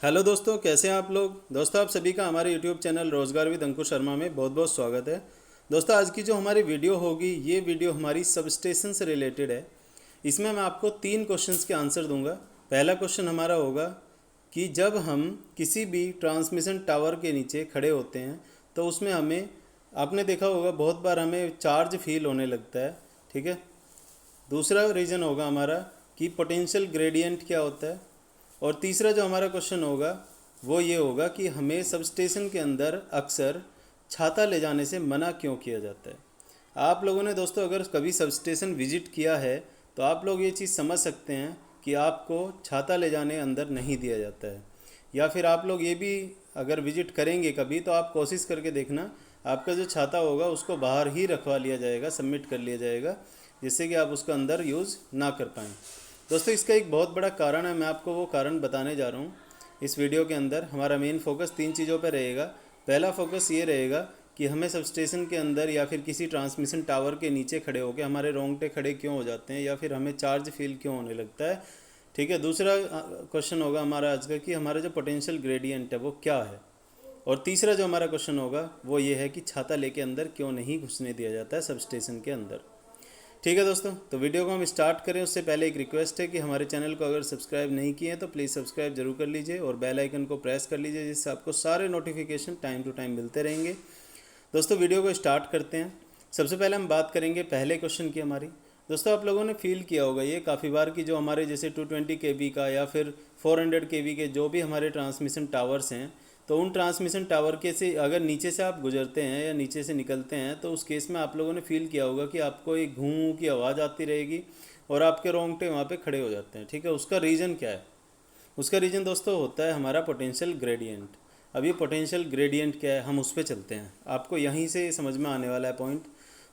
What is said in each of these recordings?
Hello दोस्तों, कैसे हैं आप लोग। दोस्तों, आप सभी का हमारे यूट्यूब चैनल रोज़गार विद अंकुश शर्मा में बहुत बहुत स्वागत है। दोस्तों, आज की जो हमारी वीडियो होगी, ये वीडियो हमारी सबस्टेशन से रिलेटेड है। इसमें मैं आपको 3 क्वेश्चंस के आंसर दूंगा। पहला क्वेश्चन हमारा होगा कि जब हम किसी भी ट्रांसमिशन टावर के नीचे खड़े होते हैं तो उसमें हमें, आपने देखा होगा बहुत बार हमें चार्ज फील होने लगता है। ठीक है। दूसरा रीज़न होगा हमारा कि पोटेंशियल ग्रेडियंट क्या होता है। और तीसरा जो हमारा क्वेश्चन होगा वो ये होगा कि हमें सबस्टेशन के अंदर अक्सर छाता ले जाने से मना क्यों किया जाता है। आप लोगों ने दोस्तों अगर कभी सबस्टेशन विजिट किया है तो आप लोग ये चीज़ समझ सकते हैं कि आपको छाता ले जाने अंदर नहीं दिया जाता है। या फिर आप लोग ये भी अगर विजिट करेंगे कभी तो आप कोशिश करके देखना, आपका जो छाता होगा उसको बाहर ही रखवा लिया जाएगा, सबमिट कर लिया जाएगा, जिससे कि आप उसका अंदर यूज़ ना कर पाएँ। दोस्तों, इसका एक बहुत बड़ा कारण है, मैं आपको वो कारण बताने जा रहा हूँ इस वीडियो के अंदर। हमारा मेन फोकस 3 चीज़ों पर रहेगा। पहला फोकस ये रहेगा कि हमें सबस्टेशन के अंदर या फिर किसी ट्रांसमिशन टावर के नीचे खड़े होकर हमारे रोंगटे खड़े क्यों हो जाते हैं या फिर हमें चार्ज फील क्यों होने लगता है। ठीक है। दूसरा क्वेश्चन होगा हमारा आज का कि हमारा जो पोटेंशियल ग्रेडियंट है वो क्या है। और तीसरा जो हमारा क्वेश्चन होगा वो ये है कि छाता लेके अंदर क्यों नहीं घुसने दिया जाता है सबस्टेशन के अंदर। ठीक है दोस्तों, तो वीडियो को हम स्टार्ट करें उससे पहले एक रिक्वेस्ट है कि हमारे चैनल को अगर सब्सक्राइब नहीं किए हैं तो प्लीज़ सब्सक्राइब जरूर कर लीजिए और बेल आइकन को प्रेस कर लीजिए, जिससे आपको सारे नोटिफिकेशन टाइम टू टाइम मिलते रहेंगे। दोस्तों, वीडियो को स्टार्ट करते हैं। सबसे पहले हम बात करेंगे पहले क्वेश्चन की हमारी। दोस्तों, आप लोगों ने फील किया होगा ये काफ़ी बार कि जो हमारे जैसे 220 केवी का या फिर 400 केवी के जो भी हमारे ट्रांसमिशन टावर्स हैं, तो उन ट्रांसमिशन टावर के से अगर नीचे से आप गुजरते हैं या नीचे से निकलते हैं तो उस केस में आप लोगों ने फील किया होगा कि आपको एक घूं की आवाज़ आती रहेगी और आपके रोंगटे वहाँ पे खड़े हो जाते हैं। ठीक है। उसका रीज़न क्या है? उसका रीज़न दोस्तों होता है हमारा पोटेंशियल ग्रेडियंट। अब ये पोटेंशियल ग्रेडियंट क्या है, हम उस पर चलते हैं, आपको यहीं से समझ में आने वाला है पॉइंट।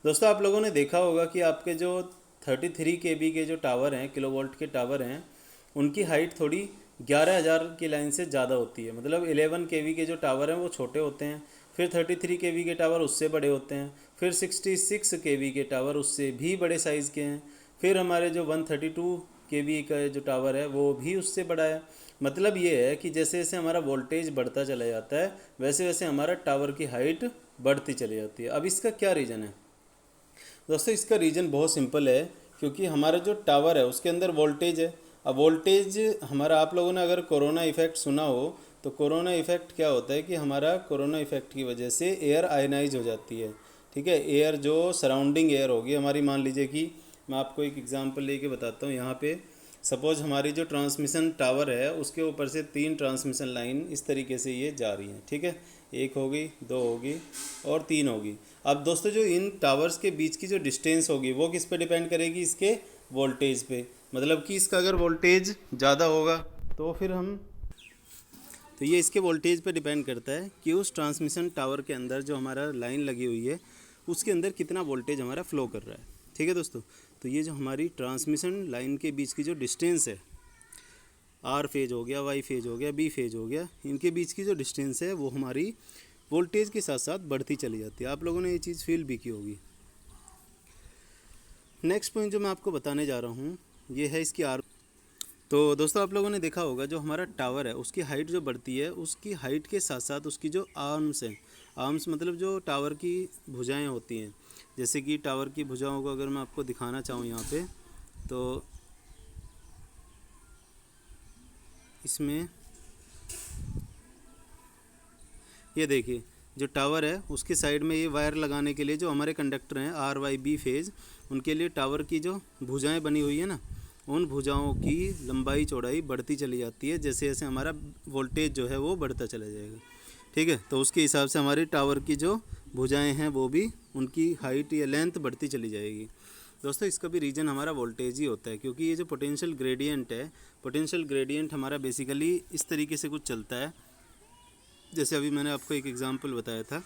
दोस्तों, आप लोगों ने देखा होगा कि आपके जो 33 केबी के जो टावर हैं, किलोवोल्ट के टावर हैं, उनकी हाइट थोड़ी 11,000 की लाइन से ज़्यादा होती है। मतलब 11 केवी के जो टावर हैं वो छोटे होते हैं, फिर 33 केवी के टावर उससे बड़े होते हैं, फिर 66 केवी के टावर उससे भी बड़े साइज़ के हैं, फिर हमारे जो 132 केवी का जो टावर है वो भी उससे बड़ा है। मतलब ये है कि जैसे जैसे हमारा वोल्टेज बढ़ता चला जाता है वैसे वैसे हमारा टावर की हाइट बढ़ती चली जाती है। अब इसका क्या रीज़न है? दोस्तों, इसका रीज़न बहुत सिंपल है, क्योंकि हमारा जो टावर है उसके अंदर वोल्टेज है। अब वोल्टेज हमारा, आप लोगों ने अगर कोरोना इफ़ेक्ट सुना हो तो कोरोना इफ़ेक्ट क्या होता है कि हमारा कोरोना इफ़ेक्ट की वजह से एयर आयनाइज हो जाती है। ठीक है। एयर जो सराउंडिंग एयर होगी हमारी, मान लीजिए कि मैं आपको एक एग्जांपल लेके बताता हूँ। यहाँ पे सपोज हमारी जो ट्रांसमिशन टावर है उसके ऊपर से 3 ट्रांसमिशन लाइन इस तरीके से ये जा रही हैं। ठीक है। 1 होगी, 2 होगी और 3 होगी। अब दोस्तों, जो इन टावर्स के बीच की जो डिस्टेंस होगी वो किस पे डिपेंड करेगी? इसके वोल्टेज पे। मतलब कि इसका अगर वोल्टेज ज़्यादा होगा तो फिर हम, तो ये इसके वोल्टेज पे डिपेंड करता है कि उस ट्रांसमिशन टावर के अंदर जो हमारा लाइन लगी हुई है उसके अंदर कितना वोल्टेज हमारा फ्लो कर रहा है। ठीक है दोस्तों। तो ये जो हमारी ट्रांसमिशन लाइन के बीच की जो डिस्टेंस है, आर फेज हो गया, वाई फेज हो गया, बी फेज हो गया, इनके बीच की जो डिस्टेंस है वो हमारी वोल्टेज के साथ साथ बढ़ती चली जाती है। आप लोगों ने ये चीज़ फील भी की होगी। नेक्स्ट पॉइंट जो मैं आपको बताने जा रहा हूँ ये है इसकी आर। तो दोस्तों, आप लोगों ने देखा होगा जो हमारा टावर है उसकी हाइट जो बढ़ती है, उसकी हाइट के साथ साथ उसकी जो आर्म्स हैं, आर्म्स मतलब जो टावर की भुजाएं होती हैं, जैसे कि टावर की भुजाओं को अगर मैं आपको दिखाना चाहूँ यहाँ पे, तो इसमें ये देखिए, जो टावर है उसके साइड में ये वायर लगाने के लिए जो हमारे कंडक्टर हैं आर वाई बी फेज, उनके लिए टावर की जो भुजाएं बनी हुई है ना, उन भुजाओं की लंबाई चौड़ाई बढ़ती चली जाती है जैसे जैसे हमारा वोल्टेज जो है वो बढ़ता चला जाएगा। ठीक है। तो उसके हिसाब से हमारी टावर की जो भुजाएं हैं वो भी, उनकी हाइट या लेंथ बढ़ती चली जाएगी। दोस्तों, इसका भी रीज़न हमारा वोल्टेज ही होता है, क्योंकि ये जो पोटेंशियल ग्रेडियंट है, पोटेंशियल ग्रेडियंट हमारा बेसिकली इस तरीके से कुछ चलता है। जैसे अभी मैंने आपको एक एग्जांपल बताया था,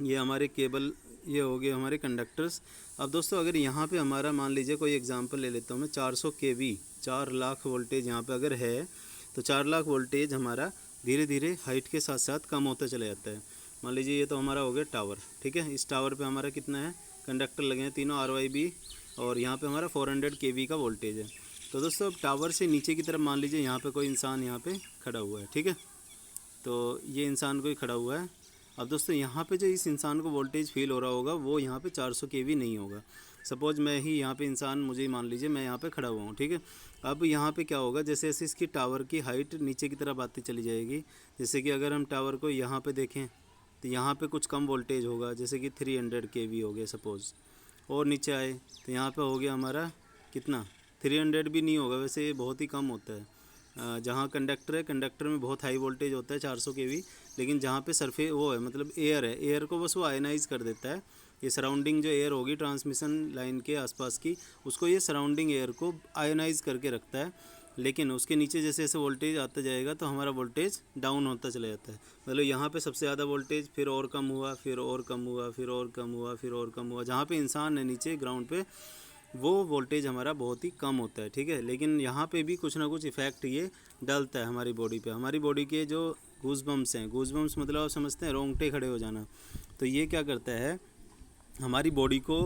ये हमारे केबल, ये हो गए हमारे कंडक्टर्स। अब दोस्तों, अगर यहाँ पे हमारा, मान लीजिए कोई एग्जांपल ले लेता हूँ मैं, 400 केवी, 4 लाख वोल्टेज यहाँ पे अगर है, तो 4 लाख वोल्टेज हमारा धीरे धीरे हाइट के साथ साथ कम होता चला जाता है। मान लीजिए ये तो हमारा हो गया टावर। ठीक है। इस टावर पे हमारा कितना है, कंडक्टर लगे हैं तीनों, आर वाई बी, और यहाँ पे हमारा 400 केवी का वोल्टेज है। तो दोस्तों अब टावर से नीचे की तरफ मान लीजिए यहाँ पे कोई इंसान यहाँ पे खड़ा हुआ है, ठीक है। तो ये इंसान कोई खड़ा हुआ है। अब दोस्तों यहाँ पे जो इस इंसान को वोल्टेज फील हो रहा होगा वो यहाँ पे 400 kV नहीं होगा। सपोज मैं ही यहाँ पे इंसान, मुझे ही मान लीजिए मैं यहाँ पे खड़ा हुआ हूँ, ठीक है। अब यहाँ पे क्या होगा, जैसे जैसे इसकी टावर की हाइट नीचे की तरफ आती चली जाएगी, जैसे कि अगर हम टावर को यहाँ पे देखें तो यहाँ पे कुछ कम वोल्टेज होगा, जैसे कि 300 kV हो गया सपोज़। और नीचे आए तो यहाँ पे हो गया हमारा कितना, 300 भी नहीं होगा, वैसे ये बहुत ही कम होता है। जहाँ कंडक्टर है, कंडक्टर में बहुत हाई वोल्टेज होता है 400 kV, लेकिन जहाँ पे सरफे वो है मतलब एयर है, एयर को बस वो आयनाइज कर देता है। ये सराउंडिंग जो एयर होगी ट्रांसमिशन लाइन के आसपास की, उसको ये सराउंडिंग एयर को आयनाइज करके रखता है। लेकिन उसके नीचे जैसे जैसे वोल्टेज आता जाएगा तो हमारा वोल्टेज डाउन होता चला जाता है। मतलब यहाँ पे सबसे ज़्यादा वोल्टेज, फिर और कम हुआ, फिर और कम हुआ, फिर और कम हुआ, फिर और कम हुआ। जहाँ पे इंसान है नीचे ग्राउंड पे, वो वोल्टेज हमारा बहुत ही कम होता है, ठीक है। लेकिन यहाँ पे भी कुछ ना कुछ इफ़ेक्ट ये डालता है हमारी बॉडी पे। हमारी बॉडी के जो गूज बम्स हैं, गूज बम्स मतलब आप समझते हैं रोंगटे खड़े हो जाना, तो ये क्या करता है हमारी बॉडी को,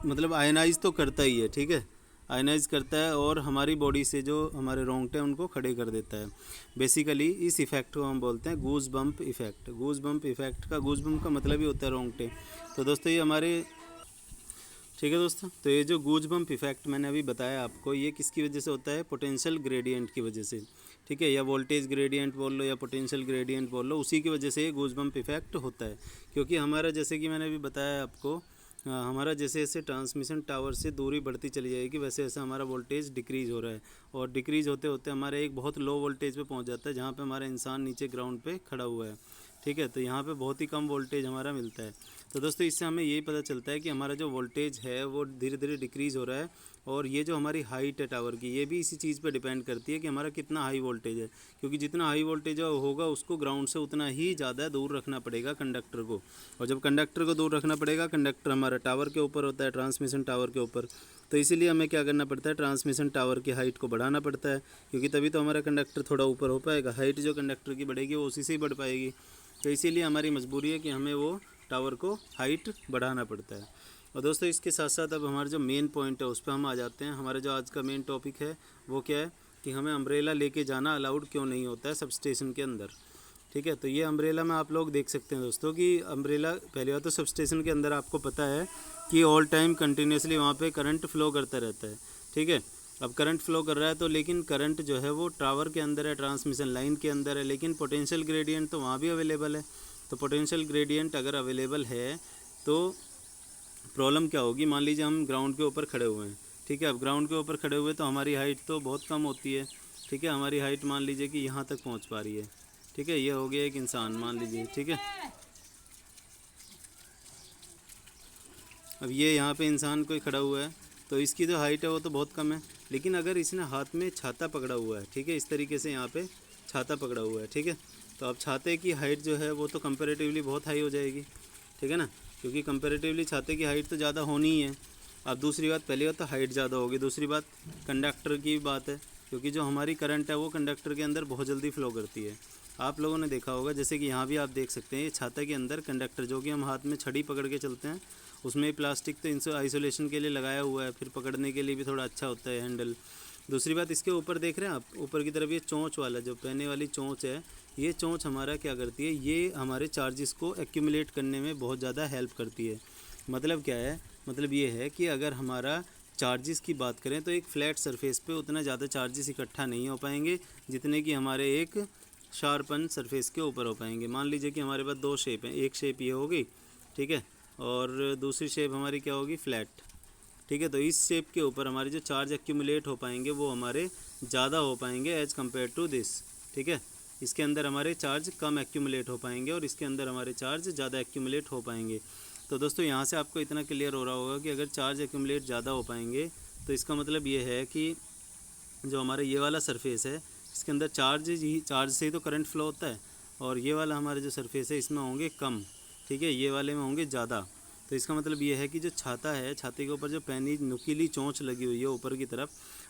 मतलब आयनाइज तो करता ही है, ठीक है, आयनाइज करता है और हमारी बॉडी से जो हमारे रोंगटे हैं उनको खड़े कर देता है। बेसिकली इस इफ़ेक्ट को हम बोलते हैं गूज बम्प इफ़ेक्ट। गूज बम्प इफ़ेक्ट का, गूज बम्प का मतलब ही होता है रोंगटे। तो दोस्तों ये हमारे, ठीक है दोस्तों, तो ये जो गूज बम्प इफेक्ट मैंने अभी बताया आपको, ये किसकी वजह से होता है, पोटेंशियल ग्रेडियंट की वजह से, ठीक है, या वोल्टेज ग्रेडियंट बोल लो या पोटेंशियल ग्रेडियंट बोल लो, उसी की वजह से ये गूज बम्प इफेक्ट होता है। क्योंकि हमारा, जैसे कि मैंने अभी बताया आपको, हमारा जैसे जैसे ट्रांसमिशन टावर से दूरी बढ़ती चली जाएगी वैसे वैसे हमारा वोल्टेज डिक्रीज़ हो रहा है, और डिक्रीज़ होते होते हमारे एक बहुत लो वोल्टेज पे पहुंच जाता है, जहाँ पे हमारा इंसान नीचे ग्राउंड पे खड़ा हुआ है, ठीक है। तो यहाँ पे बहुत ही कम वोल्टेज हमारा मिलता है। तो दोस्तों इससे हमें यही पता चलता है कि हमारा जो वोल्टेज है वो धीरे धीरे डिक्रीज़ हो रहा है, और ये जो हमारी हाइट है टावर की, ये भी इसी चीज़ पे डिपेंड करती है कि हमारा कितना हाई वोल्टेज है। क्योंकि जितना हाई वोल्टेज होगा उसको ग्राउंड से उतना ही ज़्यादा दूर रखना पड़ेगा कंडक्टर को, और जब कंडक्टर को दूर रखना पड़ेगा, कंडक्टर हमारा टावर के ऊपर होता है, ट्रांसमिशन टावर के ऊपर, तो इसीलिए हमें क्या करना पड़ता है, ट्रांसमिशन टावर की हाइट को बढ़ाना पड़ता है, क्योंकि तभी तो हमारा कंडक्टर थोड़ा ऊपर हो पाएगा। हाइट जो कंडक्टर की बढ़ेगी वो उसी से ही बढ़ पाएगी। तो इसीलिए हमारी मजबूरी है कि हमें वो टावर को हाइट बढ़ाना पड़ता है। और दोस्तों इसके साथ साथ अब हमारा जो मेन पॉइंट है उस पर हम आ जाते हैं। हमारा जो आज का मेन टॉपिक है वो क्या है कि हमें अम्ब्रेला लेके जाना अलाउड क्यों नहीं होता है सब स्टेशन के अंदर, ठीक है। तो ये अम्ब्रेला में आप लोग देख सकते हैं दोस्तों कि अम्ब्रेला, पहले बात तो सब स्टेशन के अंदर आपको पता है कि ऑल टाइम कंटिन्यूसली वहाँ पे करंट फ्लो करता रहता है, ठीक है। अब करंट फ्लो कर रहा है तो लेकिन करंट जो है वो टावर के अंदर है, ट्रांसमिशन लाइन के अंदर है, लेकिन पोटेंशियल ग्रेडियंट तो वहाँ भी अवेलेबल है। तो पोटेंशियल ग्रेडियंट अगर अवेलेबल है तो प्रॉब्लम क्या होगी, मान लीजिए हम ग्राउंड के ऊपर खड़े हुए हैं, ठीक है। अब ग्राउंड के ऊपर खड़े हुए तो हमारी हाइट तो बहुत कम होती है, ठीक है। हमारी हाइट मान लीजिए कि यहाँ तक पहुँच पा रही है, ठीक है। ये हो गया एक इंसान मान लीजिए, ठीक है। अब ये यहाँ पे इंसान कोई खड़ा हुआ है तो इसकी जो हाइट है वो तो बहुत कम है, लेकिन अगर इसने हाथ में छाता पकड़ा हुआ है, ठीक है, इस तरीके से यहाँ पे छाता पकड़ा हुआ है, ठीक है, तो अब छाते की हाइट जो है वो तो कंपैरेटिवली बहुत हाई हो जाएगी, ठीक है ना, क्योंकि कंपैरेटिवली छाते की हाइट तो ज़्यादा होनी ही है। अब दूसरी बात, पहली बात तो हाइट ज़्यादा होगी, दूसरी बात कंडक्टर की बात है, क्योंकि जो हमारी करंट है वो कंडक्टर के अंदर बहुत जल्दी फ्लो करती है। आप लोगों ने देखा होगा, जैसे कि यहाँ भी आप देख सकते हैं, ये छाता के अंदर कंडक्टर जो कि हम हाथ में छड़ी पकड़ के चलते हैं, उसमें प्लास्टिक तो इंसो आइसोलेशन के लिए लगाया हुआ है, फिर पकड़ने के लिए भी थोड़ा अच्छा होता है हैंडल। दूसरी बात, इसके ऊपर देख रहे हैं आप, ऊपर की तरफ ये चोंच वाला जो पहने वाली चोंच है, ये चोंच हमारा क्या करती है, ये हमारे चार्जेस को एक्यूमुलेट करने में बहुत ज़्यादा हेल्प करती है। मतलब क्या है, मतलब ये है कि अगर हमारा चार्जेस की बात करें तो एक फ्लैट सरफेस पे उतना ज़्यादा चार्जेस इकट्ठा नहीं हो पाएंगे जितने कि हमारे एक शार्पन सरफेस के ऊपर हो पाएंगे। मान लीजिए कि हमारे पास दो शेप हैं, एक शेप ये होगी, ठीक है, और दूसरी शेप हमारी क्या होगी, फ्लैट, ठीक है। तो इस शेप के ऊपर हमारे जो चार्ज एक्यूमुलेट हो पाएंगे वो हमारे ज़्यादा हो पाएंगे एज़ कम्पेयर टू दिस, ठीक है। इसके अंदर हमारे चार्ज कम एक्यूमुलेट हो पाएंगे और इसके अंदर हमारे चार्ज ज़्यादा एक्यूमुलेट हो पाएंगे। तो दोस्तों यहाँ से आपको इतना क्लियर हो रहा होगा कि अगर चार्ज एक्यूमुलेट ज़्यादा हो पाएंगे तो इसका मतलब ये है कि जो हमारा ये वाला सरफेस है इसके अंदर चार्ज से ही तो करंट फ्लो होता है, और ये वाला हमारा जो सरफेस है इसमें होंगे कम, ठीक है, ये वाले में होंगे ज़्यादा। तो इसका मतलब ये है कि जो छाता है, छाते के ऊपर जो पैनी नुकीली चोंच लगी हुई है ऊपर की तरफ,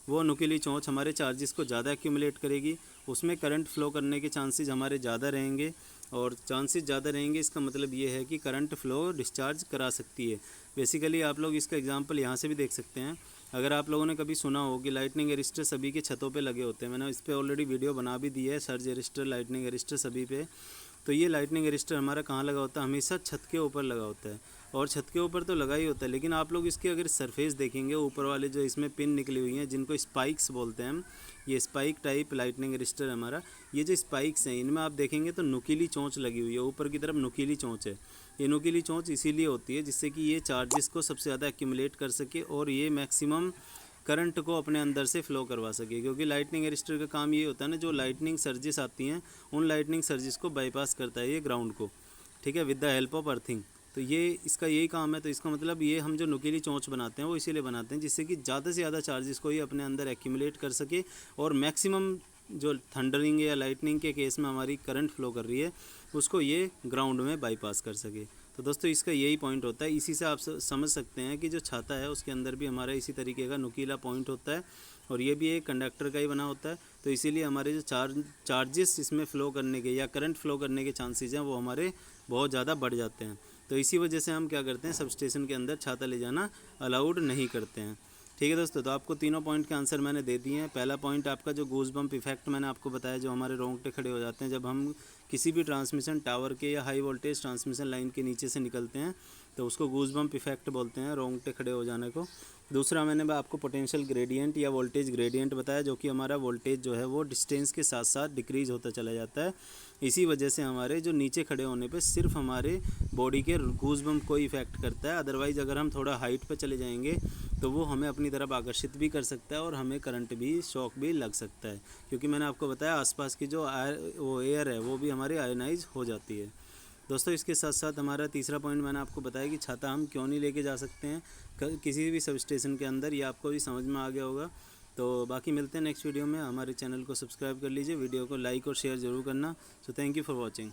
वो नुकीली चोंच हमारे चार्जेस को ज़्यादा एक्यूमुलेट करेगी, उसमें करंट फ्लो करने के चांसेस हमारे ज़्यादा रहेंगे, और चांसेस ज़्यादा रहेंगे इसका मतलब ये है कि करंट फ्लो डिस्चार्ज करा सकती है। बेसिकली आप लोग इसका एग्जांपल यहाँ से भी देख सकते हैं अगर आप लोगों ने कभी सुना हो कि लाइटनिंग एरिस्टर सभी के छतों पे लगे होते हैं, मैंने इस पर ऑलरेडी वीडियो बना भी दी है, सर्ज एरिस्टर, लाइटनिंग एरिस्टर सभी पे। तो ये लाइटनिंग एरिस्टर हमारा कहाँ लगा होता है? हमेशा छत के ऊपर लगा होता है, और छत के ऊपर तो लगा ही होता है, लेकिन आप लोग इसके अगर सरफेस देखेंगे, ऊपर वाले जो इसमें पिन निकली हुई हैं जिनको स्पाइक्स बोलते हैं हम, ये स्पाइक टाइप लाइटनिंग एरिस्टर हमारा। ये जो स्पाइक्स हैं इनमें आप देखेंगे तो नुकीली चोंच लगी हुई है, ऊपर की तरफ नुकीली चोंच है। ये नुकीली चोंच इसीलिए होती है जिससे कि ये चार्जेस को सबसे ज़्यादा एक्यूमुलेट कर सके और ये मैक्सिमम करंट को अपने अंदर से फ्लो करवा सके, क्योंकि लाइटनिंग एरिस्टर का काम ये होता है ना, जो लाइटनिंग सर्जिस आती हैं उन लाइटनिंग सर्जिस को बाईपास करता है ये ग्राउंड को, ठीक है, with the help of earthing. तो ये इसका यही काम है। तो इसका मतलब ये हम जो नुकीली चोंच बनाते हैं वो इसीलिए बनाते हैं जिससे कि ज़्यादा से ज़्यादा चार्जेस को ही अपने अंदर एक्यूमुलेट कर सके और मैक्सिमम जो थंडरिंग या लाइटनिंग के केस में हमारी करंट फ्लो कर रही है उसको ये ग्राउंड में बाईपास कर सके। तो दोस्तों इसका यही पॉइंट होता है। इसी से आप समझ सकते हैं कि जो छाता है उसके अंदर भी हमारा इसी तरीके का नुकीला पॉइंट होता है और ये भी एक कंडक्टर का ही बना होता है। तो इसीलिए हमारे जो चार्जेस इसमें फ़्लो करने के या करंट फ्लो करने के चांसेस हैं वो हमारे बहुत ज़्यादा बढ़ जाते हैं। तो इसी वजह से हम क्या करते हैं, सब स्टेशन के अंदर छाता ले जाना अलाउड नहीं करते हैं। ठीक है दोस्तों, तो आपको तीनों पॉइंट के आंसर मैंने दे दिए हैं। पहला पॉइंट आपका जो गूज बम्प इफेक्ट मैंने आपको बताया, जो हमारे रोंगटे खड़े हो जाते हैं जब हम किसी भी ट्रांसमिशन टावर के या हाई वोल्टेज ट्रांसमिशन लाइन के नीचे से निकलते हैं, तो उसको गूज बम्प इफेक्ट बोलते हैं, रोंगटे खड़े हो जाने को। दूसरा मैंने आपको पोटेंशियल ग्रेडियंट या वोल्टेज ग्रेडियंट बताया, जो कि हमारा वोल्टेज जो है वो डिस्टेंस के साथ साथ डिक्रीज़ होता चला जाता है। इसी वजह से हमारे जो नीचे खड़े होने पे सिर्फ हमारे बॉडी के गूज बम्प को इफेक्ट करता है। अदरवाइज़ अगर हम थोड़ा हाइट पे चले जाएंगे तो वो हमें अपनी तरफ आकर्षित भी कर सकता है और हमें करंट भी, शॉक भी लग सकता है, क्योंकि मैंने आपको बताया आसपास की जो वो एयर है वो भी हमारी आयोनाइज हो जाती है। दोस्तों इसके साथ साथ हमारा तीसरा पॉइंट मैंने आपको बताया कि छाता हम क्यों नहीं लेके जा सकते हैं किसी भी सब स्टेशन के अंदर, ये आपको भी समझ में आ गया होगा। तो बाकी मिलते हैं नेक्स्ट वीडियो में। हमारे चैनल को सब्सक्राइब कर लीजिए, वीडियो को लाइक और शेयर ज़रूर करना। So thank you for watching.